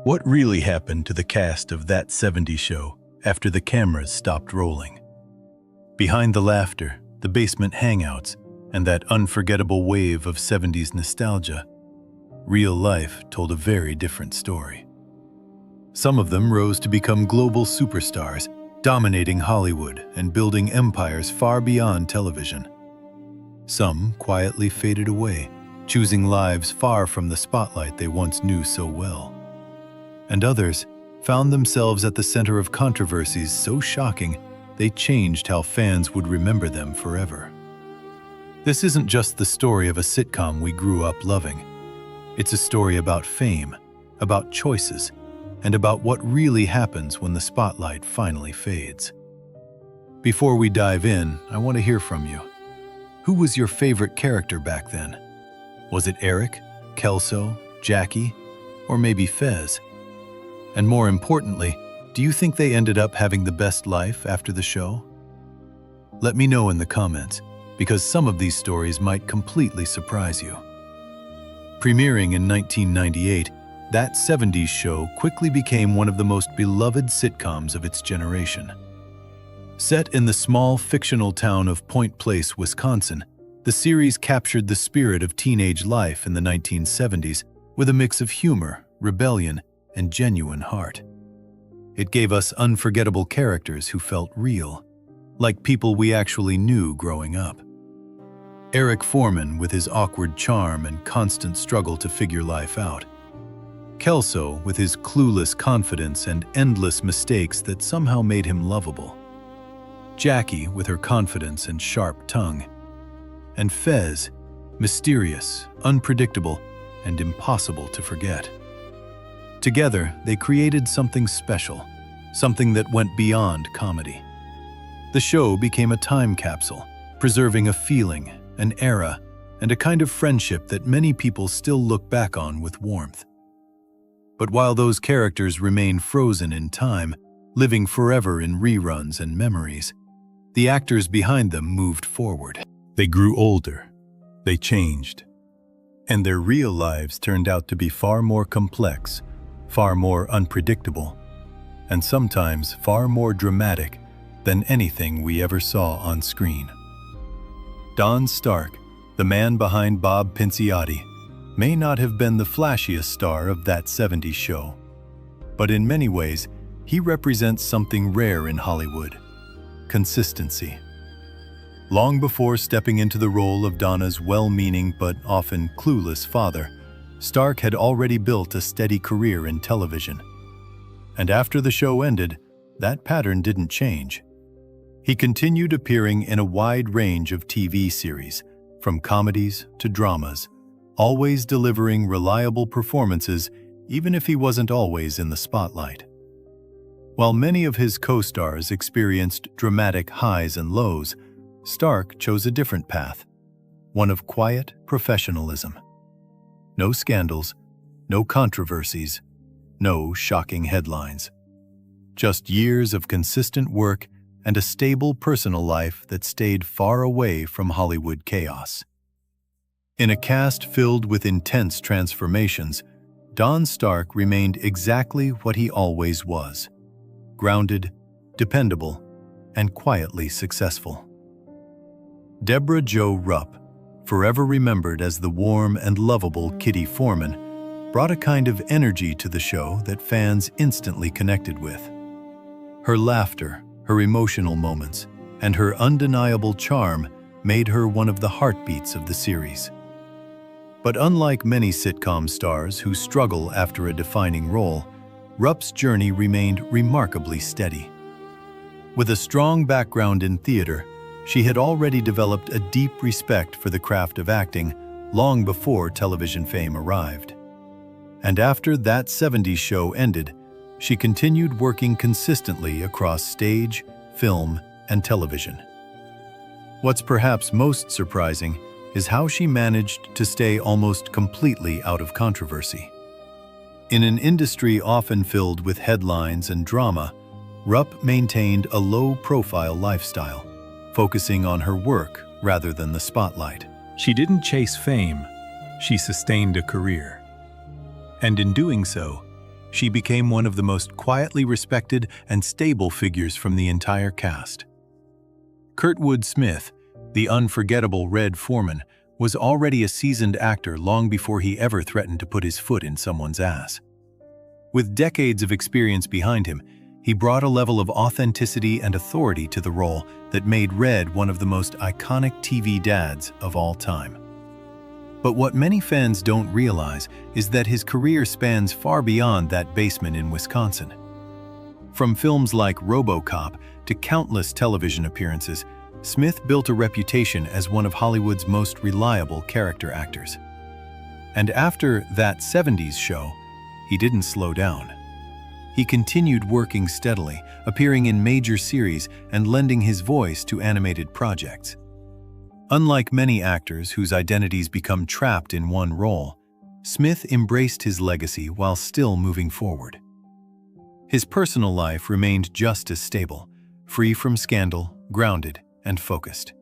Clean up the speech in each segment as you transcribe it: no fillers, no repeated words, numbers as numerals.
What really happened to the cast of That 70s Show after the cameras stopped rolling? Behind the laughter, the basement hangouts, and that unforgettable wave of 70s nostalgia, real life told a very different story. Some of them rose to become global superstars, dominating Hollywood and building empires far beyond television. Some quietly faded away, choosing lives far from the spotlight they once knew so well. And others found themselves at the center of controversies so shocking they changed how fans would remember them forever. This isn't just the story of a sitcom we grew up loving. It's a story about fame, about choices, and about what really happens when the spotlight finally fades. Before we dive in, I want to hear from you. Who was your favorite character back then? Was it Eric, Kelso, Jackie, or maybe Fez? And more importantly, do you think they ended up having the best life after the show? Let me know in the comments, because some of these stories might completely surprise you. Premiering in 1998, That 70s Show quickly became one of the most beloved sitcoms of its generation. Set in the small fictional town of Point Place, Wisconsin, the series captured the spirit of teenage life in the 1970s with a mix of humor, rebellion, and genuine heart. It gave us unforgettable characters who felt real, like people we actually knew growing up. Eric Foreman with his awkward charm and constant struggle to figure life out. Kelso with his clueless confidence and endless mistakes that somehow made him lovable. Jackie with her confidence and sharp tongue. And Fez, mysterious, unpredictable, and impossible to forget. Together, they created something special, something that went beyond comedy. The show became a time capsule, preserving a feeling, an era, and a kind of friendship that many people still look back on with warmth. But while those characters remain frozen in time, living forever in reruns and memories, the actors behind them moved forward. They grew older, they changed, and their real lives turned out to be far more complex, far more unpredictable, and sometimes far more dramatic than anything we ever saw on screen. Don Stark, the man behind Bob Pinciotti, may not have been the flashiest star of That 70s Show, but in many ways, he represents something rare in Hollywood: consistency. Long before stepping into the role of Donna's well-meaning but often clueless father, Stark had already built a steady career in television. And after the show ended, that pattern didn't change. He continued appearing in a wide range of TV series, from comedies to dramas, always delivering reliable performances even if he wasn't always in the spotlight. While many of his co-stars experienced dramatic highs and lows, Stark chose a different path, one of quiet professionalism. No scandals, no controversies, no shocking headlines. Just years of consistent work and a stable personal life that stayed far away from Hollywood chaos. In a cast filled with intense transformations, Don Stark remained exactly what he always was: grounded, dependable, and quietly successful. Deborah Jo Rupp, forever remembered as the warm and lovable Kitty Foreman, brought a kind of energy to the show that fans instantly connected with. Her laughter, her emotional moments, and her undeniable charm made her one of the heartbeats of the series. But unlike many sitcom stars who struggle after a defining role, Rupp's journey remained remarkably steady. With a strong background in theater, she had already developed a deep respect for the craft of acting long before television fame arrived. And after That 70s Show ended, she continued working consistently across stage, film, and television. What's perhaps most surprising is how she managed to stay almost completely out of controversy. In an industry often filled with headlines and drama, Rupp maintained a low-profile lifestyle, focusing on her work rather than the spotlight. She didn't chase fame, she sustained a career. And in doing so, she became one of the most quietly respected and stable figures from the entire cast. Kurtwood Smith, the unforgettable Red Foreman, was already a seasoned actor long before he ever threatened to put his foot in someone's ass. With decades of experience behind him, he brought a level of authenticity and authority to the role that made Red one of the most iconic TV dads of all time. But what many fans don't realize is that his career spans far beyond that basement in Wisconsin. From films like RoboCop to countless television appearances, Smith built a reputation as one of Hollywood's most reliable character actors. And after That 70s Show, he didn't slow down. He continued working steadily, appearing in major series and lending his voice to animated projects. Unlike many actors whose identities become trapped in one role, Smith embraced his legacy while still moving forward. His personal life remained just as stable, free from scandal, grounded, and focused.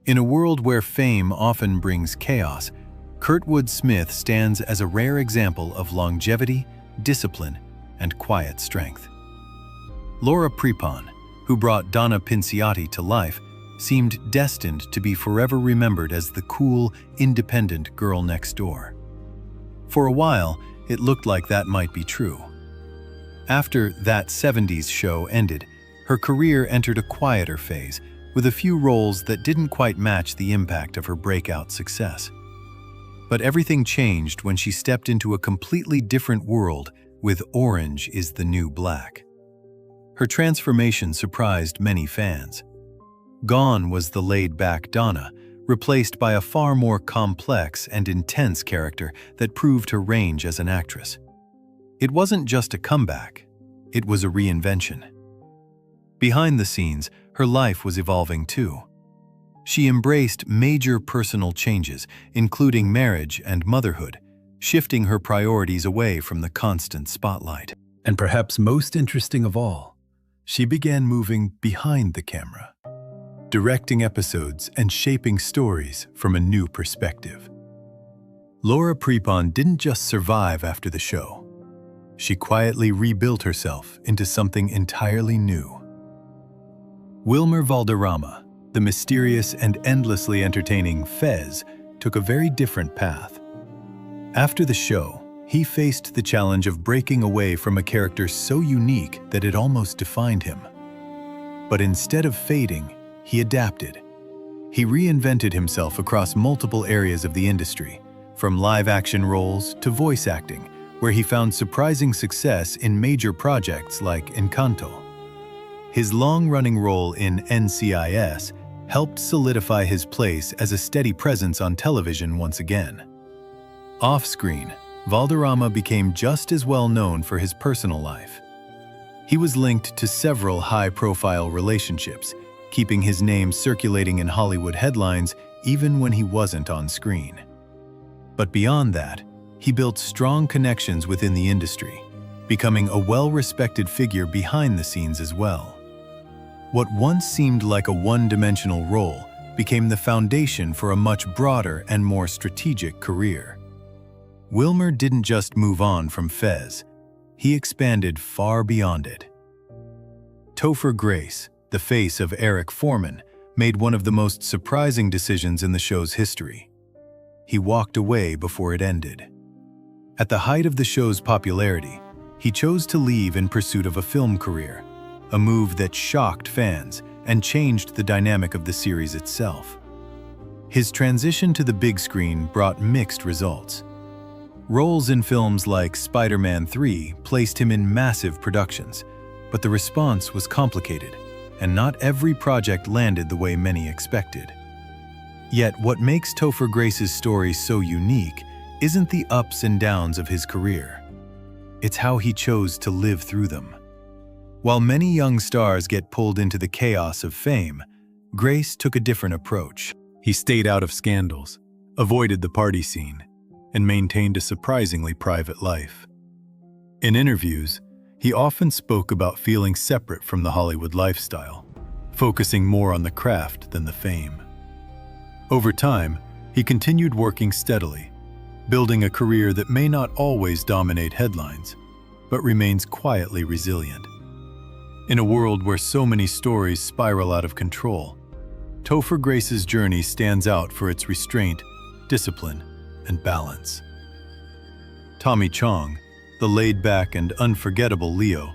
In a world where fame often brings chaos, Kurtwood Smith stands as a rare example of longevity, discipline, and quiet strength. Laura Prepon, who brought Donna Pinciotti to life, seemed destined to be forever remembered as the cool, independent girl next door. For a while, it looked like that might be true. After That 70s Show ended, her career entered a quieter phase, with a few roles that didn't quite match the impact of her breakout success. But everything changed when she stepped into a completely different world with Orange is the New Black. Her transformation surprised many fans. Gone was the laid-back Donna, replaced by a far more complex and intense character that proved her range as an actress. It wasn't just a comeback, it was a reinvention. Behind the scenes, her life was evolving too. She embraced major personal changes, including marriage and motherhood, shifting her priorities away from the constant spotlight. And perhaps most interesting of all, she began moving behind the camera, directing episodes and shaping stories from a new perspective. Laura Prepon didn't just survive after the show. She quietly rebuilt herself into something entirely new. Wilmer Valderrama, the mysterious and endlessly entertaining Fez, took a very different path. After the show, he faced the challenge of breaking away from a character so unique that it almost defined him. But instead of fading, he adapted. He reinvented himself across multiple areas of the industry, from live-action roles to voice acting, where he found surprising success in major projects like Encanto. His long-running role in NCIS helped solidify his place as a steady presence on television once again. Off-screen, Valderrama became just as well known for his personal life. He was linked to several high-profile relationships, keeping his name circulating in Hollywood headlines even when he wasn't on screen. But beyond that, he built strong connections within the industry, becoming a well-respected figure behind the scenes as well. What once seemed like a one-dimensional role became the foundation for a much broader and more strategic career. Wilmer didn't just move on from Fez, he expanded far beyond it. Topher Grace, the face of Eric Foreman, made one of the most surprising decisions in the show's history. He walked away before it ended. At the height of the show's popularity, he chose to leave in pursuit of a film career, a move that shocked fans and changed the dynamic of the series itself. His transition to the big screen brought mixed results. Roles in films like Spider-Man 3 placed him in massive productions, but the response was complicated, and not every project landed the way many expected. Yet what makes Topher Grace's story so unique isn't the ups and downs of his career. It's how he chose to live through them. While many young stars get pulled into the chaos of fame, Grace took a different approach. He stayed out of scandals, avoided the party scene, and maintained a surprisingly private life. In interviews, he often spoke about feeling separate from the Hollywood lifestyle, focusing more on the craft than the fame. Over time, he continued working steadily, building a career that may not always dominate headlines, but remains quietly resilient. In a world where so many stories spiral out of control, Topher Grace's journey stands out for its restraint, discipline, and balance. Tommy Chong, the laid-back and unforgettable Leo,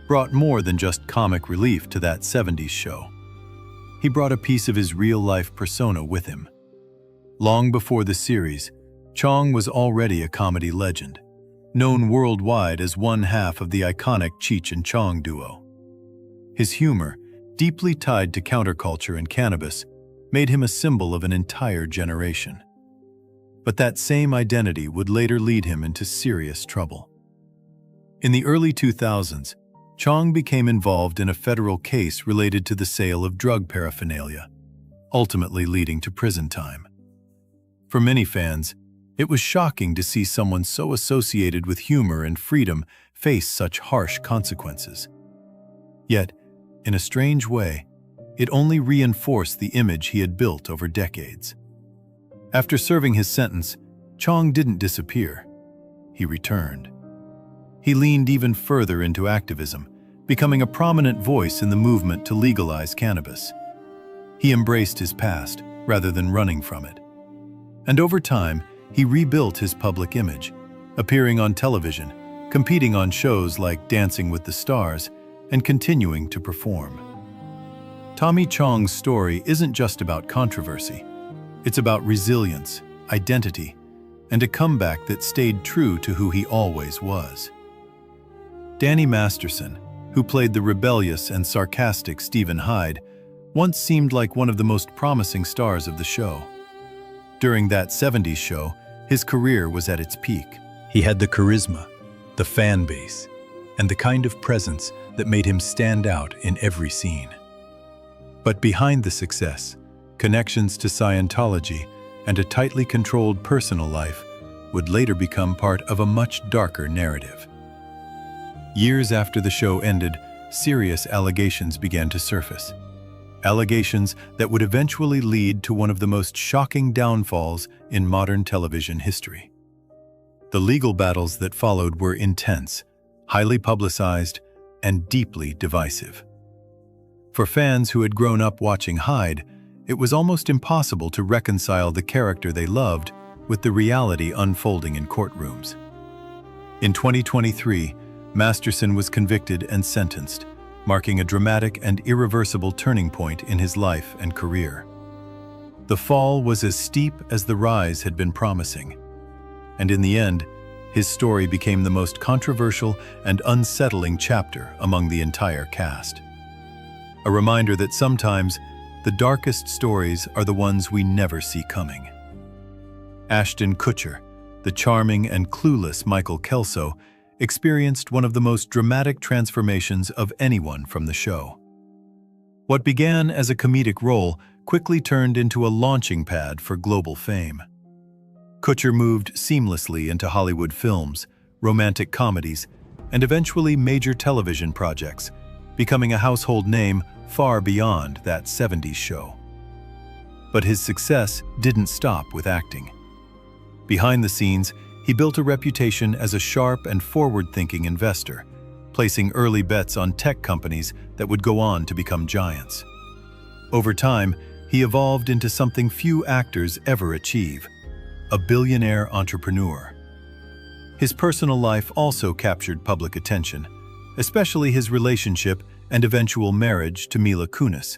brought more than just comic relief to that 70s show. He brought a piece of his real-life persona with him. Long before the series, Chong was already a comedy legend, known worldwide as one half of the iconic Cheech and Chong duo. His humor, deeply tied to counterculture and cannabis, made him a symbol of an entire generation. But that same identity would later lead him into serious trouble. In the early 2000s, Chong became involved in a federal case related to the sale of drug paraphernalia, ultimately leading to prison time. For many fans, it was shocking to see someone so associated with humor and freedom face such harsh consequences. Yet, in a strange way, it only reinforced the image he had built over decades. After serving his sentence, Chong didn't disappear. He returned. He leaned even further into activism, becoming a prominent voice in the movement to legalize cannabis. He embraced his past rather than running from it. And over time, he rebuilt his public image, appearing on television, competing on shows like Dancing with the Stars, and continuing to perform. Tommy Chong's story isn't just about controversy. It's about resilience, identity, and a comeback that stayed true to who he always was. Danny Masterson, who played the rebellious and sarcastic Stephen Hyde, once seemed like one of the most promising stars of the show. During that 70s show, his career was at its peak. He had the charisma, the fan base, and the kind of presence that made him stand out in every scene. But behind the success, connections to Scientology and a tightly controlled personal life would later become part of a much darker narrative. Years after the show ended, serious allegations began to surface. Allegations that would eventually lead to one of the most shocking downfalls in modern television history. The legal battles that followed were intense, highly publicized, and deeply divisive. For fans who had grown up watching Hyde, it was almost impossible to reconcile the character they loved with the reality unfolding in courtrooms. In 2023, Masterson was convicted and sentenced, marking a dramatic and irreversible turning point in his life and career. The fall was as steep as the rise had been promising, and in the end, his story became the most controversial and unsettling chapter among the entire cast. A reminder that sometimes the darkest stories are the ones we never see coming. Ashton Kutcher, the charming and clueless Michael Kelso, experienced one of the most dramatic transformations of anyone from the show. What began as a comedic role quickly turned into a launching pad for global fame. Kutcher moved seamlessly into Hollywood films, romantic comedies, and eventually major television projects, becoming a household name far beyond that 70s show. But his success didn't stop with acting. Behind the scenes, he built a reputation as a sharp and forward-thinking investor, placing early bets on tech companies that would go on to become giants. Over time, he evolved into something few actors ever achieve: a billionaire entrepreneur. His personal life also captured public attention, especially his relationship and eventual marriage to Mila Kunis,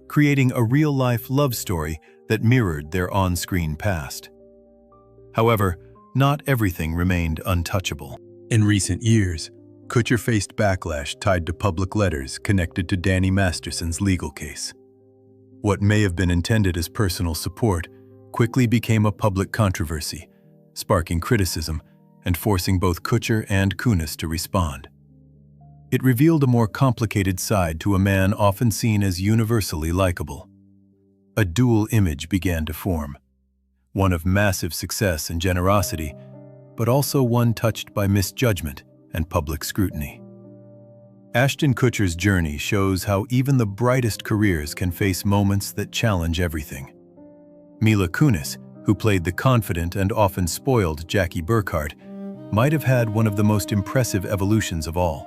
creating a real-life love story that mirrored their on-screen past. However, not everything remained untouchable. In recent years, Kutcher faced backlash tied to public letters connected to Danny Masterson's legal case. What may have been intended as personal support quickly became a public controversy, sparking criticism and forcing both Kutcher and Kunis to respond. It revealed a more complicated side to a man often seen as universally likable. A dual image began to form, one of massive success and generosity, but also one touched by misjudgment and public scrutiny. Ashton Kutcher's journey shows how even the brightest careers can face moments that challenge everything. Mila Kunis, who played the confident and often spoiled Jackie Burkhardt, might have had one of the most impressive evolutions of all.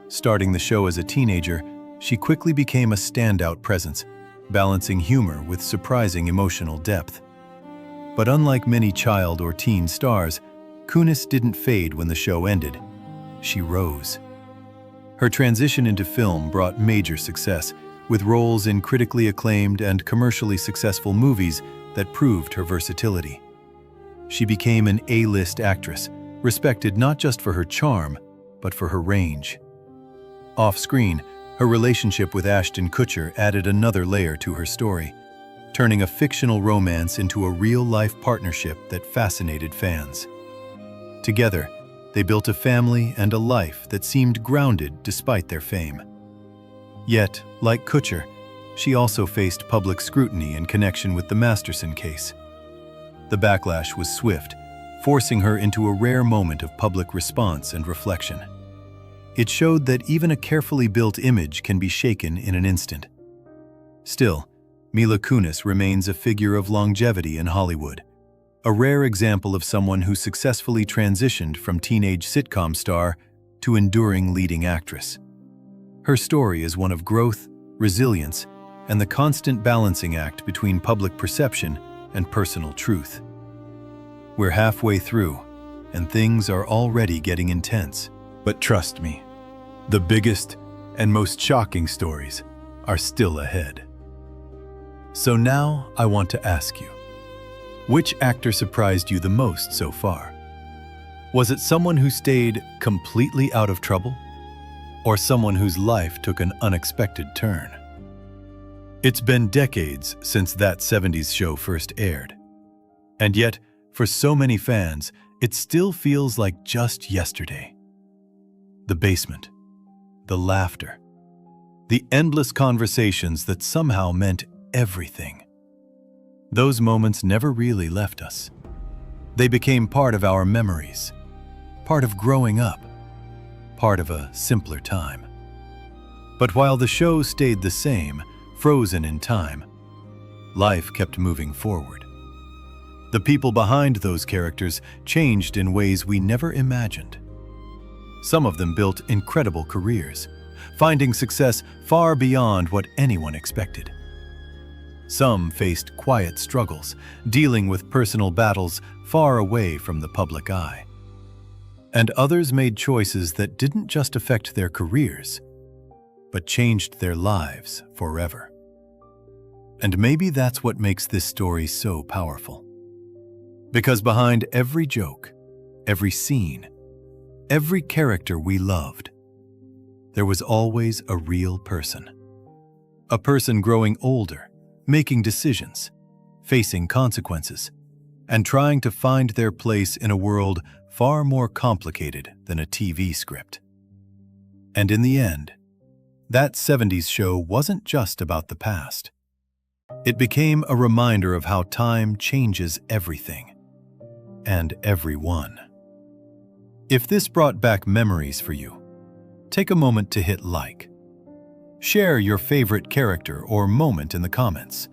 Starting the show as a teenager, she quickly became a standout presence, balancing humor with surprising emotional depth. But unlike many child or teen stars, Kunis didn't fade when the show ended. She rose. Her transition into film brought major success, with roles in critically acclaimed and commercially successful movies that proved her versatility. She became an A-list actress, respected not just for her charm, but for her range. Off-screen, her relationship with Ashton Kutcher added another layer to her story, turning a fictional romance into a real-life partnership that fascinated fans. Together, they built a family and a life that seemed grounded despite their fame. Yet, like Kutcher, she also faced public scrutiny in connection with the Masterson case. The backlash was swift, forcing her into a rare moment of public response and reflection. It showed that even a carefully built image can be shaken in an instant. Still, Mila Kunis remains a figure of longevity in Hollywood, a rare example of someone who successfully transitioned from teenage sitcom star to enduring leading actress. Her story is one of growth, resilience, and the constant balancing act between public perception and personal truth. We're halfway through, and things are already getting intense. But trust me, the biggest and most shocking stories are still ahead. So now I want to ask you, which actor surprised you the most so far? Was it someone who stayed completely out of trouble? Or someone whose life took an unexpected turn? It's been decades since that 70s show first aired. And yet, for so many fans, it still feels like just yesterday. The basement, the laughter, the endless conversations that somehow meant everything. Those moments never really left us. They became part of our memories, part of growing up, part of a simpler time. But while the show stayed the same, frozen in time, life kept moving forward. The people behind those characters changed in ways we never imagined. Some of them built incredible careers, finding success far beyond what anyone expected. Some faced quiet struggles, dealing with personal battles far away from the public eye. And others made choices that didn't just affect their careers, but changed their lives forever. And maybe that's what makes this story so powerful. Because behind every joke, every scene, every character we loved, there was always a real person. A person growing older, making decisions, facing consequences, and trying to find their place in a world far more complicated than a TV script. And in the end, that 70s show wasn't just about the past. It became a reminder of how time changes everything and everyone. If this brought back memories for you, take a moment to hit like. Share your favorite character or moment in the comments.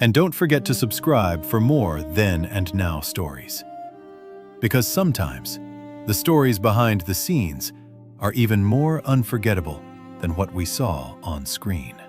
And don't forget to subscribe for more then and now stories. Because sometimes, the stories behind the scenes are even more unforgettable than what we saw on screen.